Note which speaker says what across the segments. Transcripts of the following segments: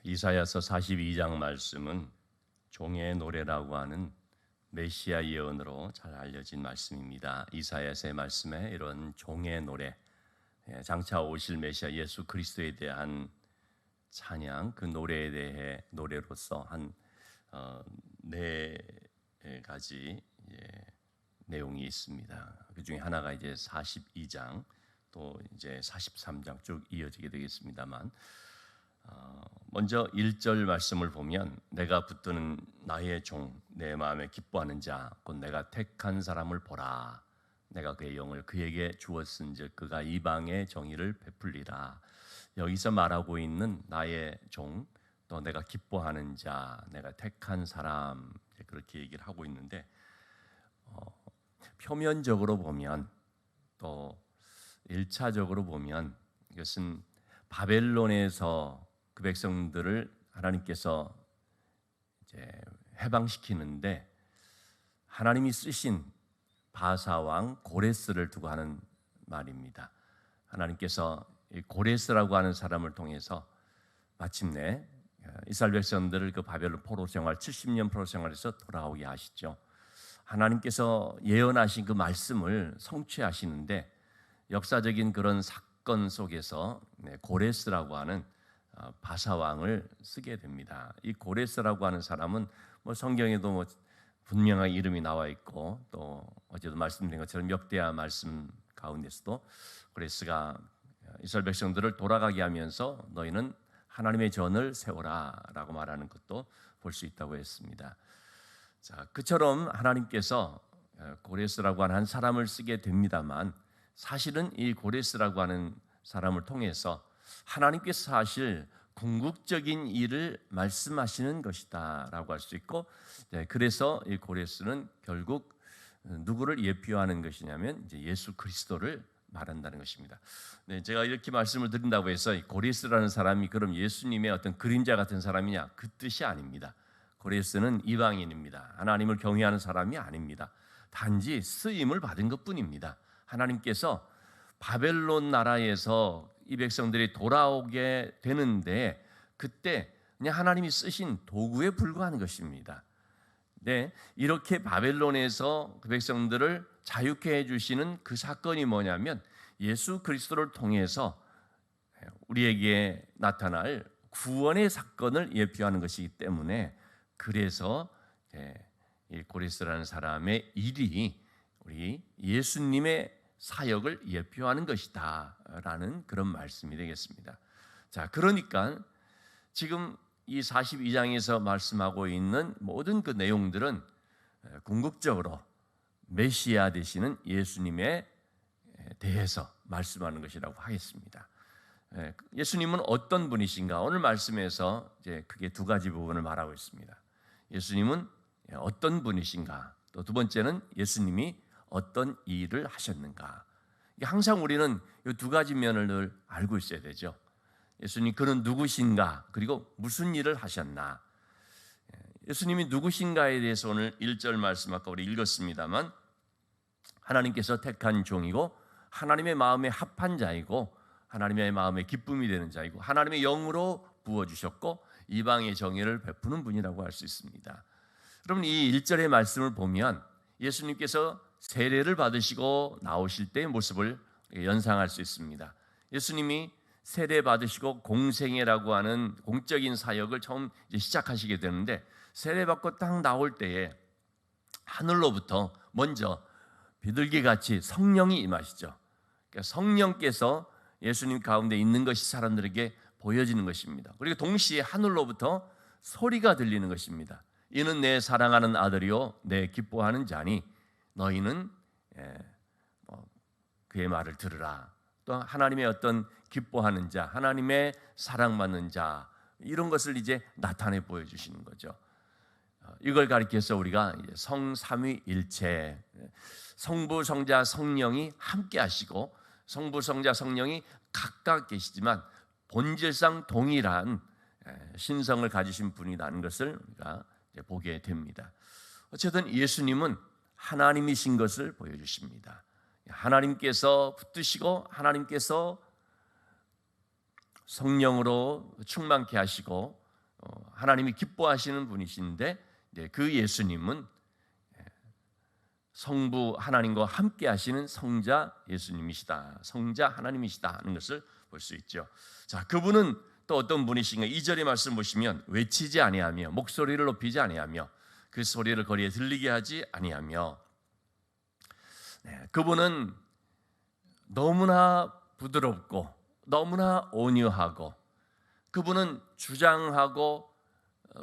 Speaker 1: 이사야서 42장 말씀은 종의 노래라고 하는 메시아 예언으로 잘 알려진 말씀입니다. 이사야서의 말씀에 이런 종의 노래, 장차 오실 메시아 예수 그리스도에 대한 찬양, 그 노래에 대해 노래로서 한 네 가지 내용이 있습니다. 그 중에 하나가 이제 42장, 또 이제 43장 쭉 이어지게 되겠습니다만, 먼저 1절 말씀을 보면 내가 붙드는 나의 종, 내 마음에 기뻐하는 자, 곧 내가 택한 사람을 보라. 내가 그의 영을 그에게 주었은즉 그가 이방의 정의를 베풀리라. 여기서 말하고 있는 나의 종, 또 내가 기뻐하는 자, 내가 택한 사람, 그렇게 얘기를 하고 있는데, 표면적으로 보면, 또 1차적으로 보면 이것은 바벨론에서 그 백성들을 하나님께서 이제 해방시키는데 하나님이 쓰신 바사 왕 고레스를 두고 하는 말입니다. 하나님께서 이 고레스라고 하는 사람을 통해서 마침내 이스라엘 백성들을 그 바벨론 포로 생활 70년 포로 생활에서 돌아오게 하시죠. 하나님께서 예언하신 그 말씀을 성취하시는데 역사적인 그런 사건 속에서 고레스라고 하는 바사 왕을 쓰게 됩니다. 이 고레스라고 하는 사람은 성경에도 분명하게 이름이 나와 있고, 또 어제도 말씀드린 것처럼 역대하 말씀 가운데서도 고레스가 이스라엘 백성들을 돌아가게 하면서 너희는 하나님의 전을 세워라라고 말하는 것도 볼 수 있다고 했습니다. 자, 그처럼 하나님께서 고레스라고 하는 한 사람을 쓰게 됩니다만, 사실은 이 고레스라고 하는 사람을 통해서 하나님께서 하실 궁극적인 일을 말씀하시는 것이다라고 할 수 있고, 그래서 이 고레스는 결국 누구를 예표하는 것이냐면 이제 예수 그리스도를 말한다는 것입니다. 제가 이렇게 말씀을 드린다고 해서 고레스라는 사람이 그럼 예수님의 어떤 그림자 같은 사람이냐, 그 뜻이 아닙니다. 고레스는 이방인입니다. 하나님을 경외하는 사람이 아닙니다. 단지 쓰임을 받은 것뿐입니다. 하나님께서 바벨론 나라에서 이 백성들이 돌아오게 되는데 그때 그냥 하나님이 쓰신 도구에 불과한 것입니다. 네, 이렇게 바벨론에서 그 백성들을 자유케 해주시는 그 사건이 뭐냐면 예수 그리스도를 통해서 우리에게 나타날 구원의 사건을 예표하는 것이기 때문에, 그래서 이 고레스라는 사람의 일이 우리 예수님의 사역을 예표하는 것이다 라는 그런 말씀이 되겠습니다. 자, 그러니까 지금 이 42장에서 말씀하고 있는 모든 그 내용들은 궁극적으로 메시아 되시는 예수님에 대해서 말씀하는 것이라고 하겠습니다. 예수님은 어떤 분이신가? 오늘 말씀에서 이제 크게 두 가지 부분을 말하고 있습니다. 예수님은 어떤 분이신가? 또 두 번째는 예수님이 어떤 일을 하셨는가? 항상 우리는 이 두 가지 면을 늘 알고 있어야 되죠. 예수님 그는 누구신가? 그리고 무슨 일을 하셨나? 예수님이 누구신가에 대해서 오늘 1절 말씀 아까 우리 읽었습니다만, 하나님께서 택한 종이고 하나님의 마음에 합한 자이고 하나님의 마음에 기쁨이 되는 자이고 하나님의 영으로 부어주셨고 이방의 정의를 베푸는 분이라고 할 수 있습니다. 여러분, 이 1절의 말씀을 보면 예수님께서 세례를 받으시고 나오실 때의 모습을 연상할 수 있습니다. 예수님이 세례 받으시고 공생애라고 하는 공적인 사역을 처음 이제 시작하시게 되는데, 세례 받고 딱 나올 때에 하늘로부터 먼저 비둘기같이 성령이 임하시죠. 그러니까 성령께서 예수님 가운데 있는 것이 사람들에게 보여지는 것입니다. 그리고 동시에 하늘로부터 소리가 들리는 것입니다. 이는 내 사랑하는 아들이요 내 기뻐하는 자니 너희는 그의 말을 들으라. 또 하나님의 어떤 기뻐하는 자, 하나님의 사랑받는 자, 이런 것을 이제 나타내 보여주시는 거죠. 이걸 가리켜서 우리가 성삼위일체, 성부, 성자, 성령이 함께 하시고 성부, 성자, 성령이 각각 계시지만 본질상 동일한 신성을 가지신 분이라는 것을 우리가 보게 됩니다. 어쨌든 예수님은 하나님이신 것을 보여주십니다. 하나님께서 붙드시고 하나님께서 성령으로 충만케 하시고 하나님이 기뻐하시는 분이신데 그 예수님은 성부 하나님과 함께 하시는 성자 예수님이시다. 성자 하나님이시다 하는 것을 볼 수 있죠. 자, 그분은 또 어떤 분이신가? 2절의 말씀 보시면 외치지 아니하며 목소리를 높이지 아니하며 그 소리를 거리에 들리게 하지 아니하며, 그분은 너무나 부드럽고 너무나 온유하고, 그분은 주장하고,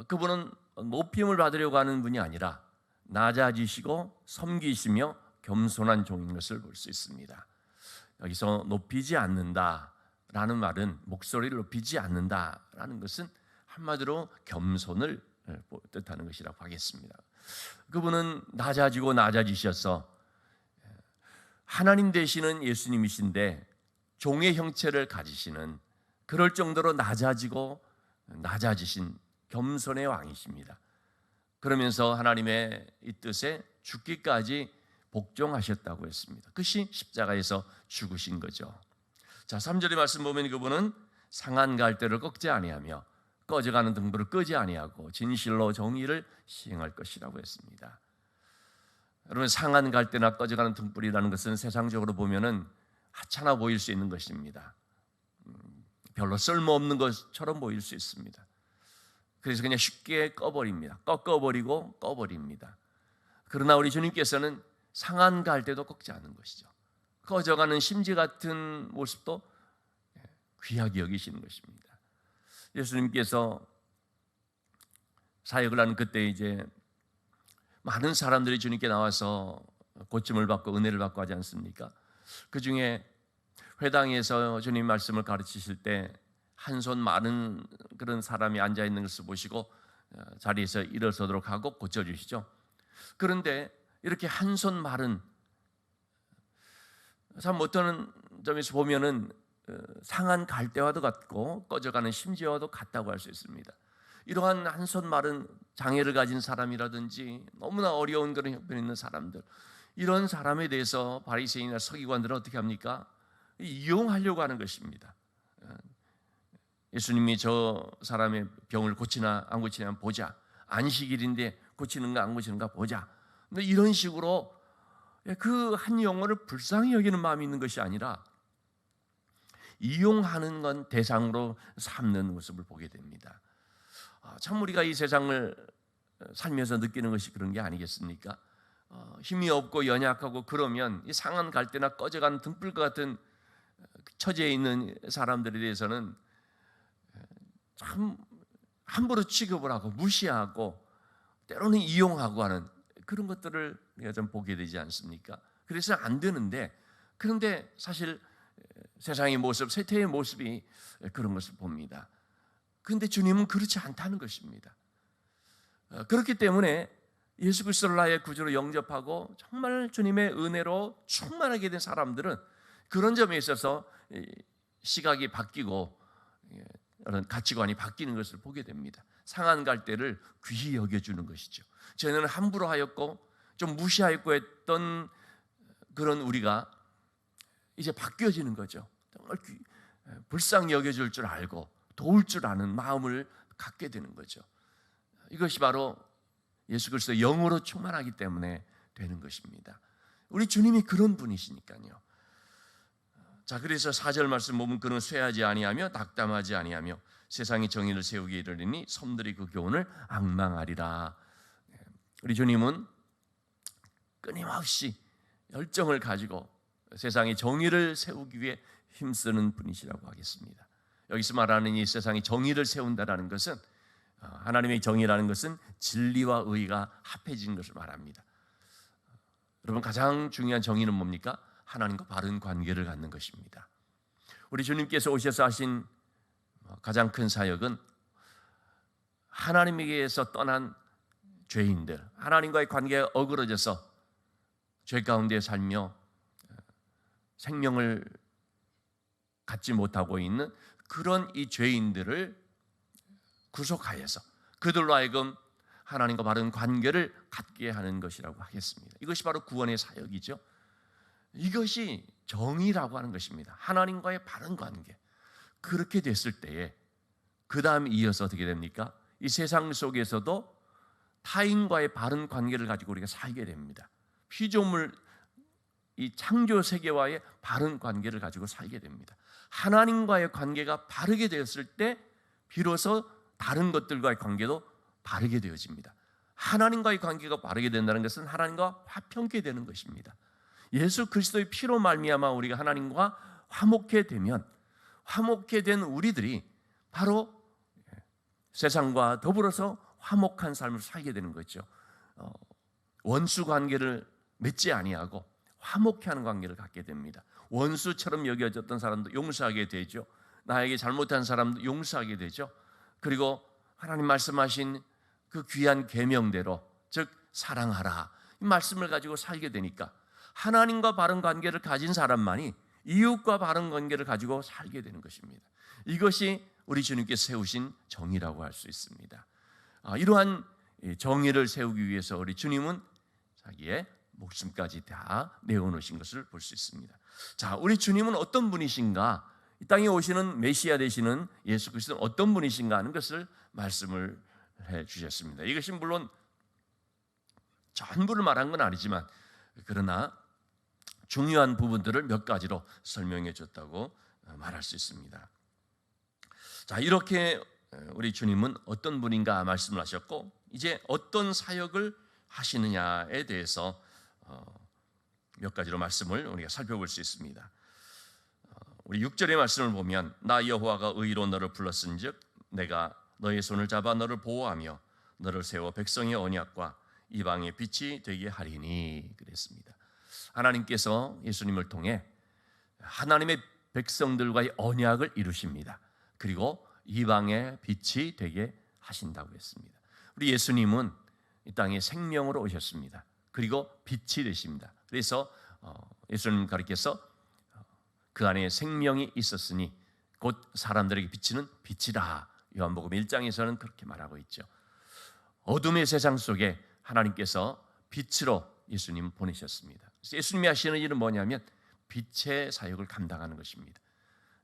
Speaker 1: 그분은 높임을 받으려고 하는 분이 아니라 낮아지시고 섬기시며 겸손한 종인 것을 볼 수 있습니다. 여기서 높이지 않는다라는 말은 목소리를 높이지 않는다라는 것은 한마디로 겸손을 뜻하는 것이라고 하겠습니다. 그분은 낮아지셔서 하나님 되시는 예수님이신데 종의 형체를 가지시는, 그럴 정도로 낮아지신 겸손의 왕이십니다. 그러면서 하나님의 이 뜻에 죽기까지 복종하셨다고 했습니다. 그것이 십자가에서 죽으신 거죠. 자, 3절의 말씀 보면 그분은 상한 갈대를 꺾지 아니하며 꺼져가는 등불을 끄지 아니하고 진실로 정의를 시행할 것이라고 했습니다. 여러분, 상한 갈대나 꺼져가는 등불이라는 것은 세상적으로 보면은 하찮아 보일 수 있는 것입니다. 별로 쓸모없는 것처럼 보일 수 있습니다. 그래서 그냥 쉽게 꺼버립니다. 꺼버립니다. 그러나 우리 주님께서는 상한 갈대도 꺾지 않는 것이죠. 꺼져가는 심지 같은 모습도 귀하게 여기시는 것입니다. 예수님께서 사역을 하는 그때 이제 많은 사람들이 주님께 나와서 고침을 받고 은혜를 받고 하지 않습니까? 그 중에 회당에서 주님 말씀을 가르치실 때 한 손 많은 그런 사람이 앉아 있는 것을 보시고 자리에서 일어서도록 하고 고쳐주시죠. 그런데 이렇게 한 손 마른, 참 어떤 점에서 보면은 상한 갈대와도 같고 꺼져가는 심지어와도 같다고 할 수 있습니다. 이러한 한 손 마른 장애를 가진 사람이라든지 너무나 어려운 그런 형편에 있는 사람들, 이런 사람에 대해서 바리새인이나 서기관들은 어떻게 합니까? 이용하려고 하는 것입니다. 예수님이 저 사람의 병을 고치나 안 고치나 보자. 안식일인데 고치는가 안 고치는가 보자. 근데 이런 식으로 그 한 영혼을 불쌍히 여기는 마음이 있는 것이 아니라 이용하는 건 대상으로 삼는 모습을 보게 됩니다. 참 우리가 이 세상을 살면서 느끼는 것이 그런 게 아니겠습니까? 힘이 없고 연약하고 그러면 이 상한 갈대나 꺼져가는 등불과 같은 처지에 있는 사람들에 대해서는 참 함부로 취급을 하고 무시하고 때로는 이용하고 하는 그런 것들을 우리가 좀 보게 되지 않습니까? 그래서 안 되는데, 그런데 사실 세상의 모습, 세태의 모습이 그런 것을 봅니다. 그런데 주님은 그렇지 않다는 것입니다. 그렇기 때문에 예수 그리스도를 나의 구주로 영접하고 정말 주님의 은혜로 충만하게 된 사람들은 그런 점에 있어서 시각이 바뀌고 그런 가치관이 바뀌는 것을 보게 됩니다. 상한 갈대를 귀히 여겨주는 것이죠. 저희는 함부로 하였고 좀 무시하였고 했던 그런 우리가 이제 바뀌어지는 거죠. 정말 불쌍히 여겨줄 줄 알고 도울 줄 아는 마음을 갖게 되는 거죠. 이것이 바로 예수 그리스도의 영으로 충만하기 때문에 되는 것입니다. 우리 주님이 그런 분이시니까요. 자, 그래서 4절 말씀 보면 그는 쇠하지 아니하며 낙담하지 아니하며 세상이 정의를 세우기에 이르리니 섬들이 그 교훈을 앙망하리라. 우리 주님은 끊임없이 열정을 가지고 세상의 정의를 세우기 위해 힘쓰는 분이시라고 하겠습니다. 여기서 말하는 이 세상의 정의를 세운다라는 것은, 하나님의 정의라는 것은 진리와 의가 합해진 것을 말합니다. 여러분, 가장 중요한 정의는 뭡니까? 하나님과 바른 관계를 갖는 것입니다. 우리 주님께서 오셔서 하신 가장 큰 사역은 하나님에게서 떠난 죄인들, 하나님과의 관계가 어그러져서 죄 가운데 살며 생명을 갖지 못하고 있는 그런 이 죄인들을 구속하여서 그들로 하여금 하나님과 바른 관계를 갖게 하는 것이라고 하겠습니다. 이것이 바로 구원의 사역이죠. 이것이 정의라고 하는 것입니다. 하나님과의 바른 관계. 그렇게 됐을 때에 그 다음 이어서 어떻게 됩니까? 이 세상 속에서도 타인과의 바른 관계를 가지고 우리가 살게 됩니다. 피조물 이 창조 세계와의 바른 관계를 가지고 살게 됩니다. 하나님과의 관계가 바르게 되었을 때 비로소 다른 것들과의 관계도 바르게 되어집니다. 하나님과의 관계가 바르게 된다는 것은 하나님과 화평케 되는 것입니다. 예수 그리스도의 피로 말미암아 우리가 하나님과 화목케 되면, 화목케 된 우리들이 바로 세상과 더불어서 화목한 삶을 살게 되는 거죠. 원수 관계를 맺지 아니하고 화목케 하는 관계를 갖게 됩니다. 원수처럼 여겨졌던 사람도 용서하게 되죠. 나에게 잘못한 사람도 용서하게 되죠. 그리고 하나님 말씀하신 그 귀한 계명대로, 즉 사랑하라, 이 말씀을 가지고 살게 되니까 하나님과 바른 관계를 가진 사람만이 이웃과 바른 관계를 가지고 살게 되는 것입니다. 이것이 우리 주님께서 세우신 정의라고 할 수 있습니다. 이러한 정의를 세우기 위해서 우리 주님은 자기의 목숨까지 다 내어놓으신 것을 볼 수 있습니다. 자, 우리 주님은 어떤 분이신가? 이 땅에 오시는 메시아 되시는 예수 그리스도는 어떤 분이신가 하는 것을 말씀을 해 주셨습니다. 이것이 물론 전부를 말한 건 아니지만 그러나 중요한 부분들을 몇 가지로 설명해 줬다고 말할 수 있습니다. 자, 이렇게 우리 주님은 어떤 분인가 말씀을 하셨고, 이제 어떤 사역을 하시느냐에 대해서 몇 가지로 말씀을 우리가 살펴볼 수 있습니다. 우리 6절의 말씀을 보면 나 여호와가 의로 너를 불렀은즉 내가 너의 손을 잡아 너를 보호하며 너를 세워 백성의 언약과 이방의 빛이 되게 하리니 그랬습니다. 하나님께서 예수님을 통해 하나님의 백성들과의 언약을 이루십니다. 그리고 이방의 빛이 되게 하신다고 했습니다. 우리 예수님은 이 땅에 생명으로 오셨습니다. 그리고 빛이 되십니다. 그래서 예수님 가르쳐서 그 안에 생명이 있었으니 곧 사람들에게 비치는 빛이라. 요한복음 1장에서는 그렇게 말하고 있죠. 어둠의 세상 속에 하나님께서 빛으로 예수님을 보내셨습니다. 그래서 예수님이 하시는 일은 뭐냐면 빛의 사역을 감당하는 것입니다.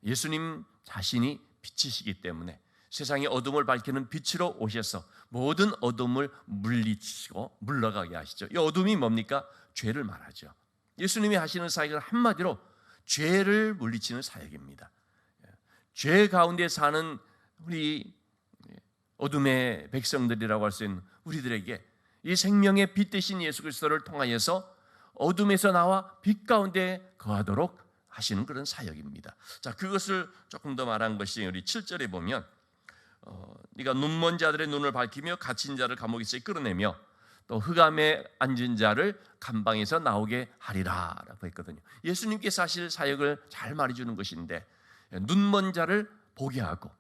Speaker 1: 예수님 자신이 빛이시기 때문에 세상의 어둠을 밝히는 빛으로 오셔서 모든 어둠을 물리치고 물러가게 하시죠. 이 어둠이 뭡니까? 죄를 말하죠. 예수님이 하시는 사역은 한마디로 죄를 물리치는 사역입니다. 죄 가운데 사는 우리 어둠의 백성들이라고 할 수 있는 우리들에게 이 생명의 빛 대신 예수 그리스도를 통하여서 어둠에서 나와 빛 가운데 거하도록 하시는 그런 사역입니다. 자, 그것을 조금 더 말한 것이 우리 7절에 보면 네가 눈먼 자들의 눈을 밝히며 갇힌 자를 감옥에서 이끌어내며 또 흑암에 앉은 자를 감방에서 나오게 하리라라고 했거든요. 예수님께서 하실 사역을 잘 말해주는 것인데 눈먼 자를 보게 하고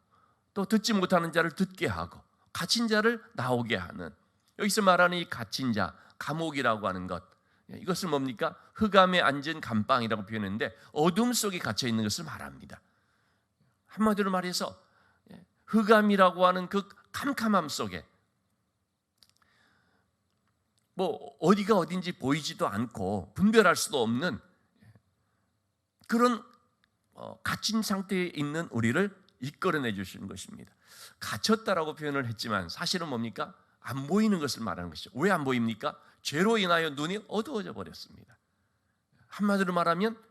Speaker 1: 또 듣지 못하는 자를 듣게 하고 갇힌 자를 나오게 하는, 여기서 말하는 이 갇힌 자, 감옥이라고 하는 것, 이것을 뭡니까? 흑암에 앉은 감방이라고 표현했는데 어둠 속에 갇혀 있는 것을 말합니다. 한마디로 말해서 흑암이라고 하는 그 캄캄함 속에 뭐 어디가 어딘지 보이지도 않고 분별할 수도 없는 그런 갇힌 상태에 있는 우리를 이끌어내 주시는 것입니다. 갇혔다라고 표현을 했지만 사실은 뭡니까? 안 보이는 것을 말하는 것이죠. 왜 안 보입니까? 죄로 인하여 눈이 어두워져 버렸습니다. 한마디로 말하면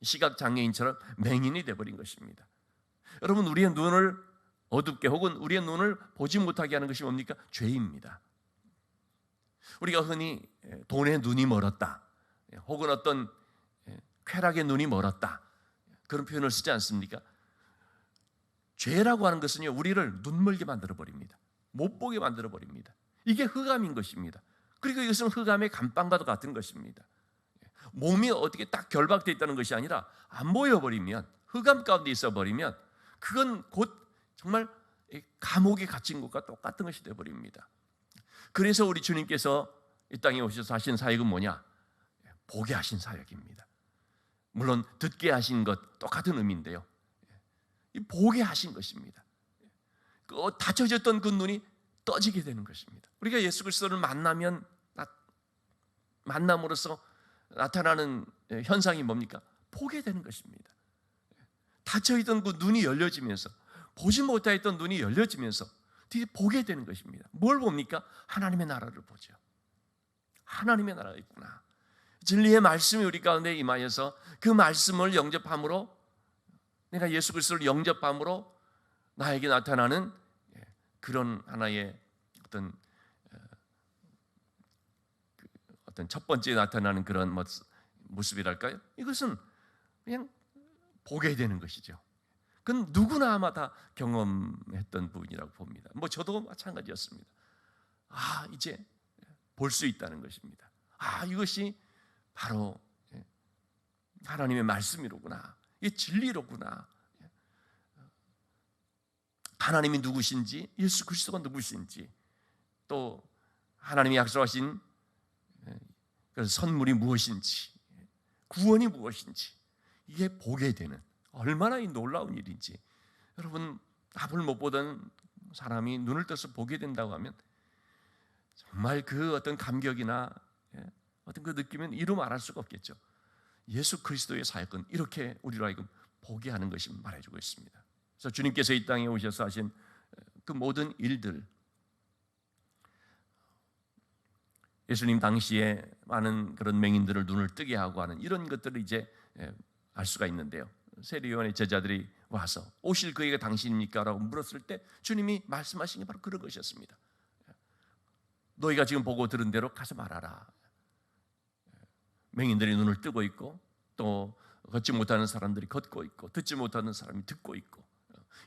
Speaker 1: 시각장애인처럼 맹인이 되어버린 것입니다. 여러분, 우리의 눈을 어둡게 혹은 우리의 눈을 보지 못하게 하는 것이 뭡니까? 죄입니다. 우리가 흔히 돈의 눈이 멀었다 혹은 어떤 쾌락의 눈이 멀었다 그런 표현을 쓰지 않습니까? 죄라고 하는 것은요, 우리를 눈멀게 만들어버립니다. 못 보게 만들어버립니다. 이게 흑암인 것입니다. 그리고 이것은 흑암의 감방과도 같은 것입니다. 몸이 어떻게 딱 결박되어 있다는 것이 아니라 안 보여버리면, 흑암 가운데 있어버리면 그건 곧 정말 감옥에 갇힌 것과 똑같은 것이 되어버립니다. 그래서 우리 주님께서 이 땅에 오셔서 하신 사역은 뭐냐? 보게 하신 사역입니다. 물론 듣게 하신 것 똑같은 의미인데요, 보게 하신 것입니다. 닫혀졌던 그 눈이 떠지게 되는 것입니다. 우리가 예수 그리스도를 만남으로써 나타나는 현상이 뭡니까? 보게 되는 것입니다. 닫혀있던 그 눈이 열려지면서, 보지 못했던 눈이 열려지면서 뒤에 보게 되는 것입니다. 뭘 봅니까? 하나님의 나라를 보죠. 하나님의 나라가 있구나. 진리의 말씀이 우리 가운데 임하여서 그 말씀을 영접함으로, 내가 예수 그리스도를 영접함으로 나에게 나타나는 그런 하나의 어떤 첫 번째 나타나는 그런 모습이랄까요? 이것은 그냥 보게 되는 것이죠. 그건 누구나 아마 다 경험했던 부분이라고 봅니다. 저도 마찬가지였습니다. 이제 볼 수 있다는 것입니다. 이것이 바로 하나님의 말씀이로구나. 이게 진리로구나. 하나님이 누구신지, 예수 그리스도가 누구신지, 또 하나님이 약속하신 선물이 무엇인지, 구원이 무엇인지, 이게 보게 되는, 얼마나 놀라운 일인지. 여러분, 앞을 못 보던 사람이 눈을 떠서 보게 된다고 하면 정말 그 어떤 감격이나 어떤 그 느낌은 이루 말할 수가 없겠죠. 예수 그리스도의 사역은 이렇게 우리로 하여금 보게 하는 것이 말해주고 있습니다. 그래서 주님께서 이 땅에 오셔서 하신 그 모든 일들, 예수님 당시에 많은 그런 맹인들을 눈을 뜨게 하고 하는 이런 것들을 이제 알 수가 있는데요. 세리요한의 제자들이 와서 오실 그에게 당신입니까? 라고 물었을 때 주님이 말씀하신 게 바로 그런 것이었습니다. 너희가 지금 보고 들은 대로 가서 말하라. 맹인들이 눈을 뜨고 있고, 또 걷지 못하는 사람들이 걷고 있고, 듣지 못하는 사람이 듣고 있고,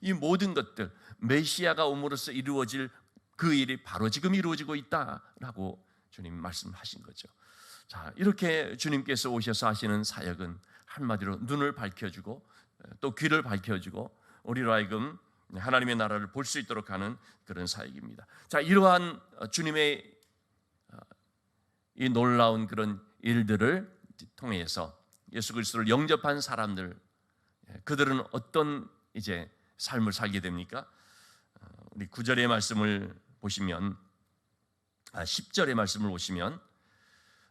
Speaker 1: 이 모든 것들 메시아가 옴으로써 이루어질 그 일이 바로 지금 이루어지고 있다라고 주님 말씀하신 거죠. 자, 이렇게 주님께서 오셔서 하시는 사역은 한마디로 눈을 밝혀주고 또 귀를 밝혀주고 우리로 하여금 하나님의 나라를 볼 수 있도록 하는 그런 사역입니다. 자, 이러한 주님의 이 놀라운 그런 일들을 통해서 예수 그리스도를 영접한 사람들, 그들은 어떤 이제 삶을 살게 됩니까? 우리 9절의 말씀을 보시면, 10절의 말씀을 보시면,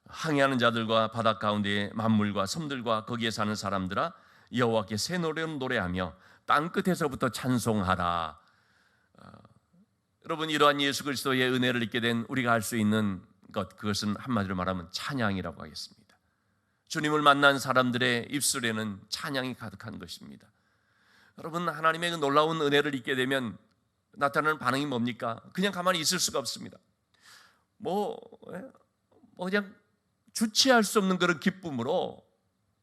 Speaker 1: 항해하는 자들과 바닷 가운데의 만물과 섬들과 거기에 사는 사람들아, 여호와께 새 노래로 노래하며 땅 끝에서부터 찬송하라. 여러분, 이러한 예수 그리스도의 은혜를 입게 된 우리가 할 수 있는 것, 그것은 한마디로 말하면 찬양이라고 하겠습니다. 주님을 만난 사람들의 입술에는 찬양이 가득한 것입니다. 여러분, 하나님의 그 놀라운 은혜를 입게 되면 나타나는 반응이 뭡니까? 그냥 가만히 있을 수가 없습니다. 그냥 주체할 수 없는 그런 기쁨으로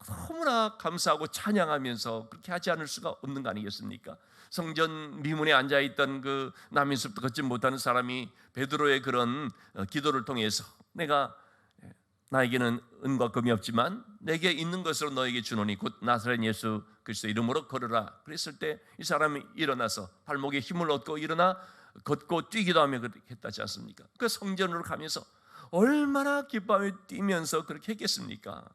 Speaker 1: 너무나 감사하고 찬양하면서 그렇게 하지 않을 수가 없는 거 아니겠습니까? 성전 미문에 앉아있던 그 남인숲도 걷지 못하는 사람이 베드로의 그런 기도를 통해서 나에게는 은과 금이 없지만 내게 있는 것으로 너에게 주노니 곧 나사렛 예수 그리스도 이름으로 걸으라. 그랬을 때 이 사람이 일어나서 발목에 힘을 얻고 일어나 걷고 뛰기도 하며 그렇게 했다지 않습니까? 그 성전으로 가면서 얼마나 기뻐하며 뛰면서 그렇게 했겠습니까?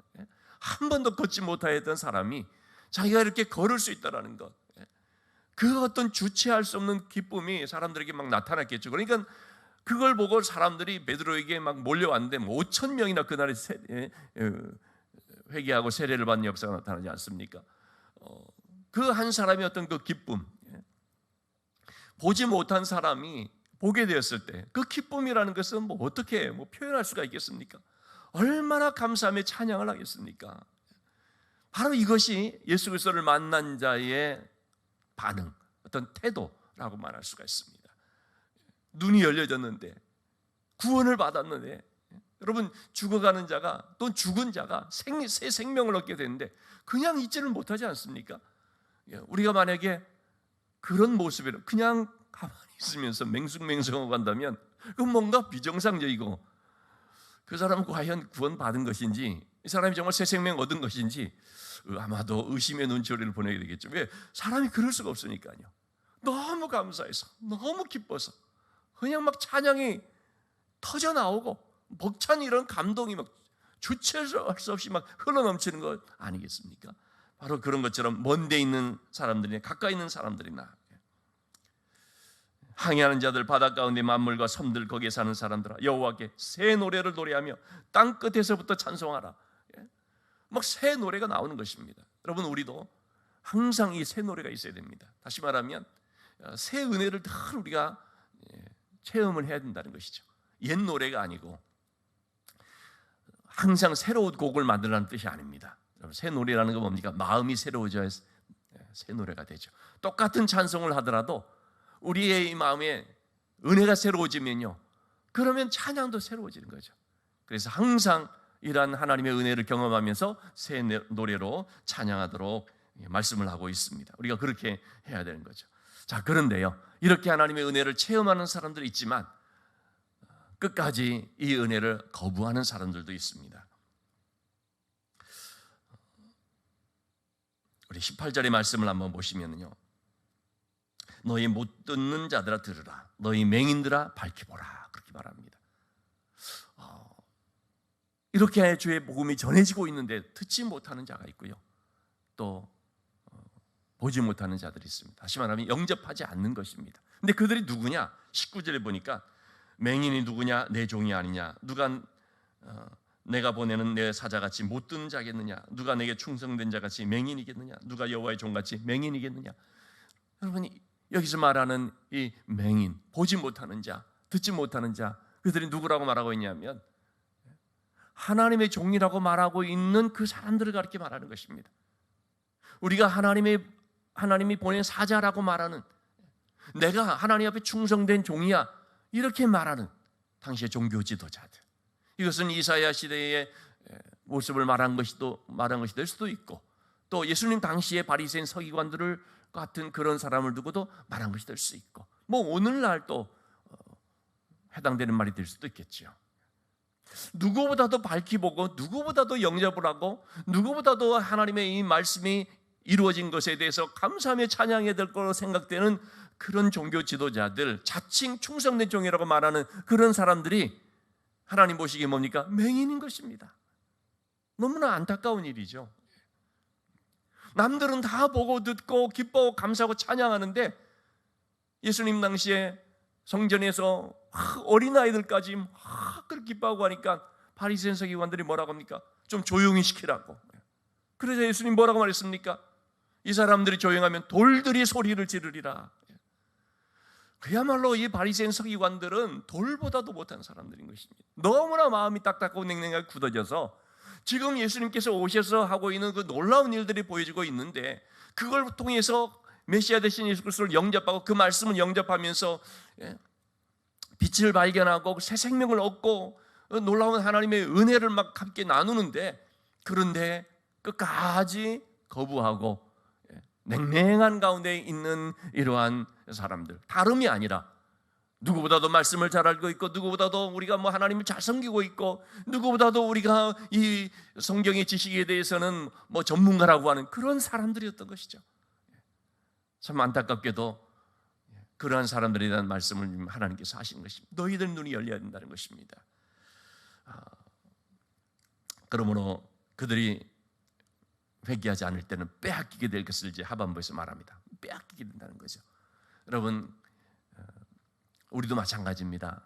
Speaker 1: 한 번도 걷지 못하였던 사람이 자기가 이렇게 걸을 수 있다는 것, 그 어떤 주체할 수 없는 기쁨이 사람들에게 막 나타났겠죠. 그러니까 그걸 보고 사람들이 베드로에게 막 몰려왔는데 5천 명이나 그날에 회개하고 세례를 받는 역사가 나타나지 않습니까? 그 한 사람의 어떤 그 기쁨, 보지 못한 사람이 보게 되었을 때 그 기쁨이라는 것은 어떻게 표현할 수가 있겠습니까? 얼마나 감사하며 찬양을 하겠습니까? 바로 이것이 예수 그리스도를 만난 자의 반응, 어떤 태도라고 말할 수가 있습니다. 눈이 열려졌는데, 구원을 받았는데, 여러분, 죽어가는 자가 또 죽은 자가 새 생명을 얻게 되는데 그냥 있지를 못하지 않습니까? 우리가 만약에 그런 모습으로 그냥 가만히 있으면서 맹숭맹숭하고 간다면 그건 뭔가 비정상적이고, 그 사람은 과연 구원받은 것인지, 이 사람이 정말 새 생명 얻은 것인지 아마도 의심의 눈초리를 보내게 되겠죠. 왜? 사람이 그럴 수가 없으니까요. 너무 감사해서, 너무 기뻐서 그냥 막 찬양이 터져 나오고 벅찬 이런 감동이 막 주체할 수 없이 막 흘러넘치는 것 아니겠습니까? 바로 그런 것처럼 먼데 있는 사람들이나 가까이 있는 사람들이나, 항해하는 자들, 바다 가운데 만물과 섬들, 거기에 사는 사람들아, 여호와께 새 노래를 노래하며 땅 끝에서부터 찬송하라. 막 새 노래가 나오는 것입니다. 여러분, 우리도 항상 이 새 노래가 있어야 됩니다. 다시 말하면 새 은혜를 늘 우리가 체험을 해야 된다는 것이죠. 옛 노래가 아니고 항상 새로운 곡을 만들라는 뜻이 아닙니다. 새 노래라는 건 뭡니까? 마음이 새로워져야 새 노래가 되죠. 똑같은 찬송을 하더라도 우리의 이 마음에 은혜가 새로워지면요, 그러면 찬양도 새로워지는 거죠. 그래서 항상 이러한 하나님의 은혜를 경험하면서 새 노래로 찬양하도록 말씀을 하고 있습니다. 우리가 그렇게 해야 되는 거죠. 자, 그런데요, 이렇게 하나님의 은혜를 체험하는 사람들이 있지만 끝까지 이 은혜를 거부하는 사람들도 있습니다. 우리 18절의 말씀을 한번 보시면요, 너희 못 듣는 자들아 들으라, 너희 맹인들아 밝히 보라, 그렇게 말합니다. 이렇게 주의 복음이 전해지고 있는데 듣지 못하는 자가 있고요, 또 보지 못하는 자들이 있습니다. 다시 말하면 영접하지 않는 것입니다. 근데 그들이 누구냐? 19절에 보니까 맹인이 누구냐? 내 종이 아니냐? 누가 내가 보내는 내 사자같이 못 듣는 자겠느냐? 누가 내게 충성된 자같이 맹인이겠느냐? 누가 여호와의 종같이 맹인이겠느냐? 여러분, 여기서 말하는 이 맹인, 보지 못하는 자, 듣지 못하는 자, 그들이 누구라고 말하고 있냐면 하나님의 종이라고 말하고 있는 그 사람들을 가르쳐 말하는 것입니다. 우리가 하나님이 보낸 사자라고 말하는, 내가 하나님 앞에 충성된 종이야, 이렇게 말하는 당시의 종교 지도자들, 이것은 이사야 시대의 모습을 말한 것이 될 수도 있고, 또 예수님 당시의 바리새인 서기관들을 같은 그런 사람을 두고도 말한 것이 될 수 있고, 뭐 오늘날 또 해당되는 말이 될 수도 있겠죠. 누구보다도 밝히 보고 누구보다도 영접을 하고 누구보다도 하나님의 이 말씀이 이루어진 것에 대해서 감사하며 찬양해야 될 거로 생각되는 그런 종교 지도자들, 자칭 충성된 종이라고 말하는 그런 사람들이 하나님 보시기에 뭡니까? 맹인인 것입니다. 너무나 안타까운 일이죠. 남들은 다 보고 듣고 기뻐하고 감사하고 찬양하는데 예수님 당시에 성전에서 어린아이들까지 막 그렇게 기뻐하고 하니까 바리새인 서기관들이 뭐라고 합니까? 좀 조용히 시키라고. 그래서 예수님 뭐라고 말했습니까? 이 사람들이 조용하면 돌들이 소리를 지르리라. 그야말로 이 바리새인 서기관들은 돌보다도 못한 사람들인 것입니다. 너무나 마음이 딱딱하고 냉랭하게 굳어져서 지금 예수님께서 오셔서 하고 있는 그 놀라운 일들이 보여지고 있는데, 그걸 통해서 메시아 되신 예수 그리스도를 영접하고 그 말씀을 영접하면서 빛을 발견하고 새 생명을 얻고 놀라운 하나님의 은혜를 막 함께 나누는데, 그런데 끝까지 거부하고 냉랭한 가운데 있는 이러한 사람들, 다름이 아니라 누구보다도 말씀을 잘 알고 있고 누구보다도 우리가 뭐 하나님을 잘 섬기고 있고 누구보다도 우리가 이 성경의 지식에 대해서는 뭐 전문가라고 하는 그런 사람들이었던 것이죠. 참 안타깝게도 그러한 사람들에 대한 말씀을 하나님께서 하시는 것입니다. 너희들 눈이 열려야 된다는 것입니다. 그러므로 그들이 회개하지 않을 때는 빼앗기게 될 것을 이제 하반부에서 말합니다. 빼앗기게 된다는 거죠. 여러분, 우리도 마찬가지입니다.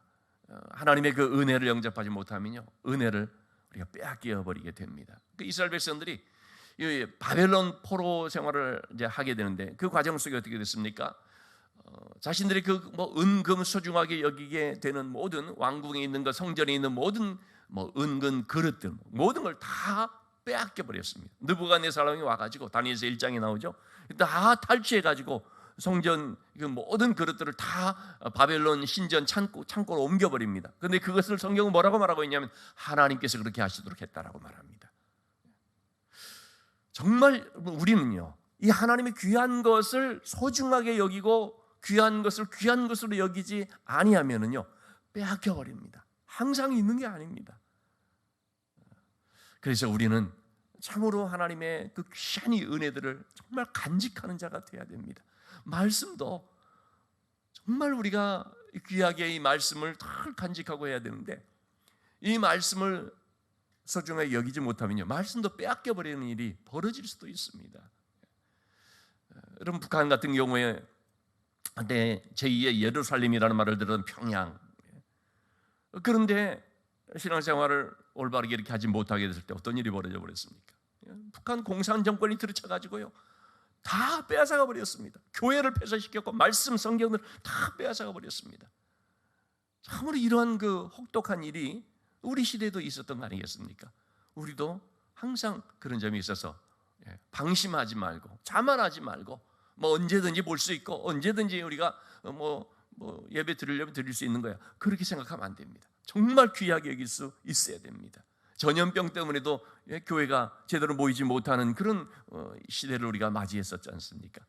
Speaker 1: 하나님의 그 은혜를 영접하지 못하면요, 은혜를 우리가 빼앗겨 버리게 됩니다. 그 이스라엘 백성들이 바벨론 포로 생활을 이제 하게 되는데 그 과정 속에 어떻게 됐습니까? 자신들이 그 뭐 은금 소중하게 여기게 되는 모든 왕궁에 있는 것, 성전에 있는 모든 뭐 은근 그릇들, 모든 걸 다 빼앗겨 버렸습니다. 느부갓네살이 와가지고 다니엘서 1장에 나오죠. 다 탈취해가지고 성전 그 모든 그릇들을 다 바벨론 신전 창고로 옮겨버립니다. 그런데 그것을 성경은 뭐라고 말하고 있냐면 하나님께서 그렇게 하시도록 했다라고 말합니다. 정말 우리는요, 이 하나님의 귀한 것을 소중하게 여기고 귀한 것을 귀한 것으로 여기지 아니하면은요, 빼앗겨 버립니다. 항상 있는 게 아닙니다. 그래서 우리는 참으로 하나님의 그 귀한 이 은혜들을 정말 간직하는 자가 되어야 됩니다. 말씀도 정말 우리가 귀하게 이 말씀을 다 간직하고 해야 되는데, 이 말씀을 소중하게 여기지 못하면요, 말씀도 빼앗겨 버리는 일이 벌어질 수도 있습니다. 여러분, 북한 같은 경우에 한때 제2의 예루살렘이라는 말을 들은 평양, 그런데 신앙생활을 올바르게 이렇게 하지 못하게 됐을 때 어떤 일이 벌어져 버렸습니까? 북한 공산 정권이 들이쳐가지고요, 다 빼앗아가 버렸습니다. 교회를 폐쇄시켰고 말씀 성경을 다 빼앗아가 버렸습니다. 참으로 이러한 그 혹독한 일이 우리 시대에도 있었던 거 아니겠습니까? 우리도 항상 그런 점이 있어서 방심하지 말고 자만하지 말고 뭐 언제든지 볼 수 있고 언제든지 우리가 예배 드리려면 드릴 수 있는 거야, 그렇게 생각하면 안 됩니다. 정말 귀하게 여길 수 있어야 됩니다. 전염병 때문에도 교회가 제대로 모이지 못하는 그런 시대를 우리가 맞이했었지 않습니까?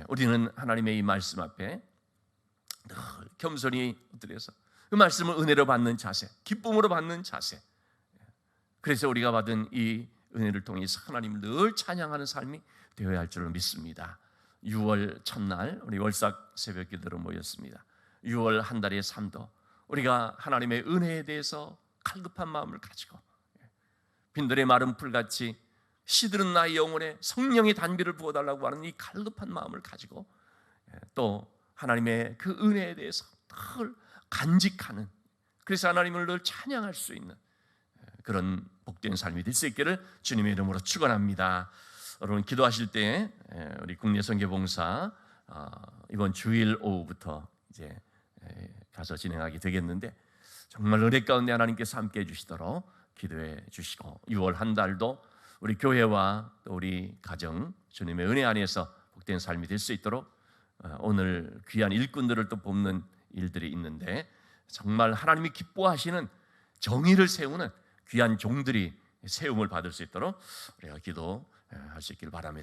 Speaker 1: 우리는 하나님의 이 말씀 앞에 늘 겸손히 엎드려서 그 말씀을 은혜로 받는 자세, 기쁨으로 받는 자세, 그래서 우리가 받은 이 은혜를 통해서 하나님을 늘 찬양하는 삶이 되어야 할 줄로 믿습니다. 6월 첫날 우리 월삭 새벽 기도로 모였습니다. 6월 한 달의 삶도 우리가 하나님의 은혜에 대해서 갈급한 마음을 가지고 빈들의 마른 풀같이 시들은 나의 영혼에 성령의 단비를 부어달라고 하는 이 갈급한 마음을 가지고 또 하나님의 그 은혜에 대해서 늘 간직하는, 그래서 하나님을 늘 찬양할 수 있는 그런 복된 삶이 될 수 있기를 주님의 이름으로 축원합니다. 여러분 기도하실 때 우리 국내선교봉사 이번 주일 오후부터 이제 가서 진행하게 되겠는데 정말 은혜 가운데 하나님께서 함께 해주시도록 기도해 주시고 6월 한 달도 우리 교회와 또 우리 가정 주님의 은혜 안에서 복된 삶이 될 수 있도록 오늘 귀한 일꾼들을 또 뽑는 일들이 있는데 정말 하나님이 기뻐하시는 정의를 세우는 귀한 종들이 세움을 받을 수 있도록 우리가 기도할 수 있기를 바랍니다.